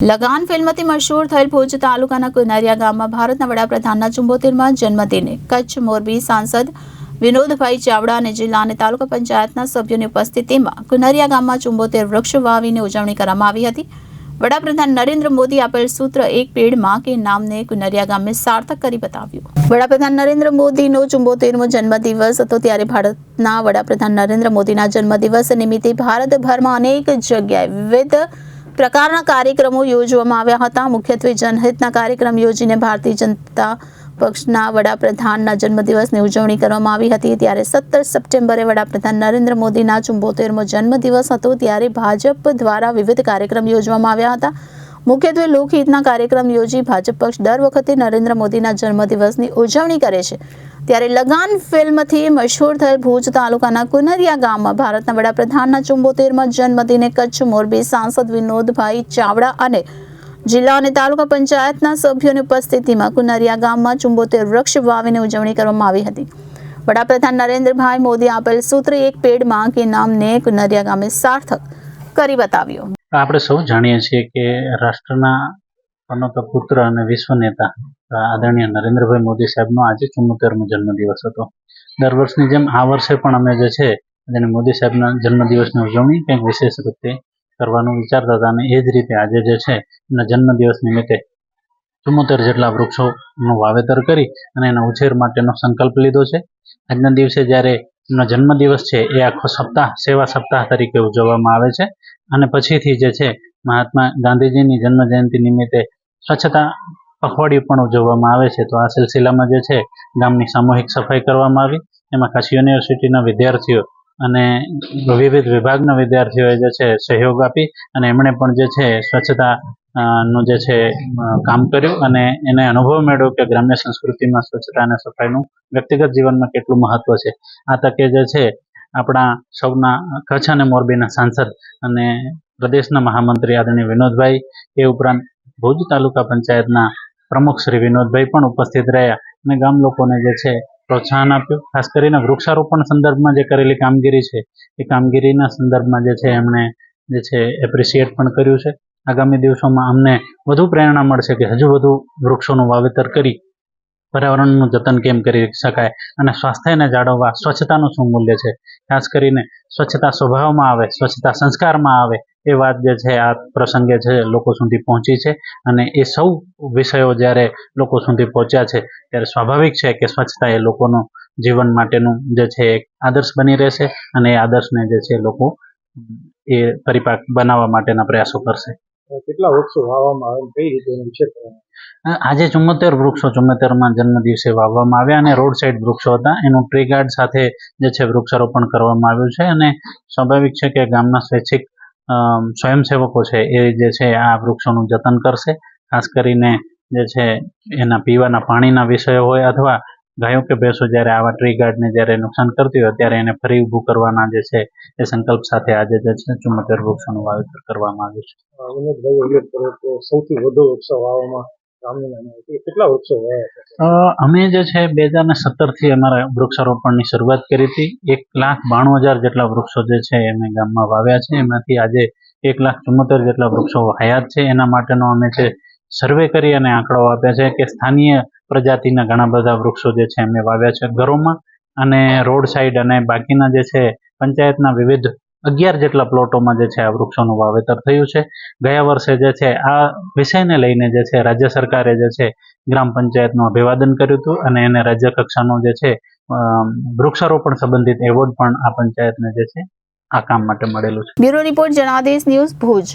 લગાન ફિલ્મથી મશહૂર થયેલ ભુજ તાલુકાના કુનરિયા ગામમાં ભારતના વડાપ્રધાનના 74મા જન્મદિને કચ્છ મોરબી સાંસદ વિનોદભાઈ ચાવડા અને જિલ્લા અને તાલુકા પંચાયતના સભ્યોની ઉપસ્થિતિમાં કુનરિયા ગામમાં 74 વૃક્ષો વાવીને ઉજવણી કરવામાં આવી હતી। વડાપ્રધાન નરેન્દ્ર મોદી આપેલ સૂત્ર એક પેડ માં કે નામને કુનરિયા ગામે સાર્થક કરી બતાવ્યું। વડાપ્રધાન નરેન્દ્ર મોદીનો 74મો જન્મદિવસ હતો ત્યારે ભારતના વડાપ્રધાન નરેન્દ્ર મોદીના જન્મદિવસ નિમિત્તે ભારતભરમાં અનેક જગ્યાએ વિવિધ પ્રકારના કાર્યક્રમો યોજવામાં આવ્યા હતા। મુખ્યત્વે જનહિતના કાર્યક્રમ યોજીને ભારતીય જનતા પક્ષના વડાપ્રધાનના જન્મદિવસની ઉજવણી કરવામાં આવી હતી। ત્યારે 17 સપ્ટેમ્બરે વડાપ્રધાન નરેન્દ્ર મોદીના 74મો જન્મદિવસ હતો ત્યારે ભાજપ દ્વારા વિવિધ કાર્યક્રમ યોજવામાં આવ્યા હતા। મુખ્યત્વે લોકહિતના કાર્યક્રમ યોજી ભાજપ પક્ષ દર વખતે નરેન્દ્ર મોદીના જન્મદિવસની ઉજવણી કરે છે। ત્યારે લગાન ફિલ્મથી મશહૂર થયેલ ભુજ તાલુકાના કુનરિયા ગામમાં ભારતના વડાપ્રધાનના 74મા જન્મદિને કચ્છ મોરબી સાંસદ વિનોદભાઈ ચાવડા અને જિલ્લા અને તાલુકા પંચાયતના સભ્યોની ઉપસ્થિતિમાં કુનરિયા ગામમાં 74 વૃક્ષ વાવીને ઉજવણી કરવામાં આવી હતી। વડાપ્રધાન નરેન્દ્રભાઈ મોદી આપેલ સૂત્ર એક પેડ માં કે નામને કુનરિયા ગામે સાર્થક કરી બતાવ્યું। આપણે સૌ જાણીએ છીએ કે રાષ્ટ્રના પનોતા પુત્ર અને વિશ્વ નેતા આદરણીય નરેન્દ્રભાઈ મોદી સાહેબનો આજે 74મો જન્મદિવસ હતો। દર વર્ષની જેમ આ વર્ષે પણ અમે જે છે તેને મોદી સાહેબના જન્મદિવસની ઉજવણી કંઈક વિશેષ રીતે કરવાનું વિચારતા હતા અને એ જ રીતે આજે જે છે એમના જન્મદિવસ નિમિત્તે 74 જેટલા વૃક્ષોનું વાવેતર કરી અને એના ઉછેર માટેનો સંકલ્પ લીધો છે। આજના દિવસે જ્યારે એમનો જન્મદિવસ છે એ આખો સપ્તાહ સેવા સપ્તાહ તરીકે ઉજવવામાં આવે છે અને પછીથી જે છે મહાત્મા ગાંધીજીની જન્મ જયંતિ નિમિત્તે સ્વચ્છતા પખવાડિયું પણ ઉજવવામાં આવે છે। તો આ સિલસિલામાં જે છે ગામની સામૂહિક સફાઈ કરવામાં આવી। એમાં કચ્છ યુનિવર્સિટીના વિદ્યાર્થીઓ અને વિવિધ વિભાગના વિદ્યાર્થીઓએ જે છે સહયોગ આપી અને એમણે પણ જે છે સ્વચ્છતા નું જે છે કામ કર્યું અને એને અનુભવ મેળવ્યો કે ગ્રામ્ય સંસ્કૃતિમાં સ્વચ્છતા અને સફાઈનું વ્યક્તિગત જીવનમાં કેટલું મહત્વ છે। આ તકે જે છે આપણા સૌના કચ્છ અને મોરબીના સાંસદ અને પ્રદેશના મહામંત્રી આદરણીય વિનોદભાઈ, એ ઉપરાંત ભુજ તાલુકા પંચાયતના પ્રમુખ શ્રી વિનોદભાઈ પણ ઉપસ્થિત રહ્યા અને ગામ લોકોને જે છે પ્રોત્સાહન આપ્યું। ખાસ કરીને વૃક્ષારોપણ સંદર્ભમાં જે કરેલી કામગીરી છે એ કામગીરીના સંદર્ભમાં જે છે એમણે જે છે એપ્રિશિએટ પણ કર્યું છે। આગામી દિવસોમાં અમને વધુ પ્રેરણા મળશે કે હજુ વધુ વૃક્ષોનું વાવેતર કરી પર્યાવરણનું જતન કેમ કરી શકાય અને સ્વાસ્થ્યને જાળવવા સ્વચ્છતાનું શું મૂલ્ય છે, ખાસ કરીને સ્વચ્છતા સ્વભાવમાં આવે, સ્વચ્છતા સંસ્કારમાં આવે એ વાત જે છે આ પ્રસંગે છે લોકો સુધી પહોંચી છે અને એ સૌ વિષયો જ્યારે લોકો સુધી પહોંચ્યા છે ત્યારે સ્વાભાવિક છે કે સ્વચ્છતા એ લોકોનું જીવન માટેનું જે છે એક આદર્શ બની રહેશે અને એ આદર્શને જે છે લોકો એ પરિપાક બનાવવા માટેના પ્રયાસો કરશે। કેટલા વૃક્ષો વાવવામાં આવે કઈ રીતે એનો વિશે આજે 74 વૃક્ષો 74મા જન્મદિવસે વાવવામાં આવ્યા અને રોડ સાઈડ વૃક્ષો હતા। એનું ટ્રી ગાર્ડ સાથે જે છે વૃક્ષારોપણ કરવામાં આવ્યું છે અને સ્વાભાવિક છે કે ગામના સ્વૈચ્છિક સ્વયંસેવકો છે એ જે છે આ વૃક્ષોનું જતન કરશે। ખાસ કરીને જે છે એના પીવાના પાણીના વિષયો હોય અથવા ગાયો કે ભેંસો જ્યારે આવા ટ્રી ગાર્ડને જ્યારે નુકસાન કરતી હોય ત્યારે એને ફરી ઊભું કરવાના જે છે એ સંકલ્પ સાથે આજે જે છે 74 વૃક્ષોનું વાવેતર કરવામાં આવ્યું છે। વિનોદભાઈ ઉલ્લેખ કર્યો કે સૌથી વધુ વૃક્ષો વાવવામાં કેટલા વૃક્ષો વાવ્યા? અમે જે છે 2017થી અમારા વૃક્ષારોપણની શરૂઆત કરી હતી। 1,92,000 જેટલા વૃક્ષો જે છે અમે ગામમાં વાવ્યા છે। એમાંથી આજે 1,74,000 જેટલા વૃક્ષો હયાત છે। એના માટેનો અમે જે સર્વે કરી અને આંકડો આપ્યા છે કે સ્થાનીય પ્રજાતિના ઘણા બધા વૃક્ષો જે છે અમે વાવ્યા છે ઘરોમાં અને રોડ સાઈડ અને બાકીના જે છે પંચાયતના વિવિધ 11 જેટલા પ્લોટોમાં જે છે આ વૃક્ષોનું વાવેતર થયું છે। ગયા વર્ષે જે છે આ વિષયને લઈને જે છે રાજ્ય સરકારે જે છે ગ્રામ પંચાયતનું અભિવાદન કર્યું હતું અને એને રાજ્ય કક્ષાનો જે છે વૃક્ષારોપણ સંબંધિત એવોર્ડ પણ આ પંચાયતને જે છે આ કામ માટે મળેલું છે। Bureau report Janadesh news Bhuj.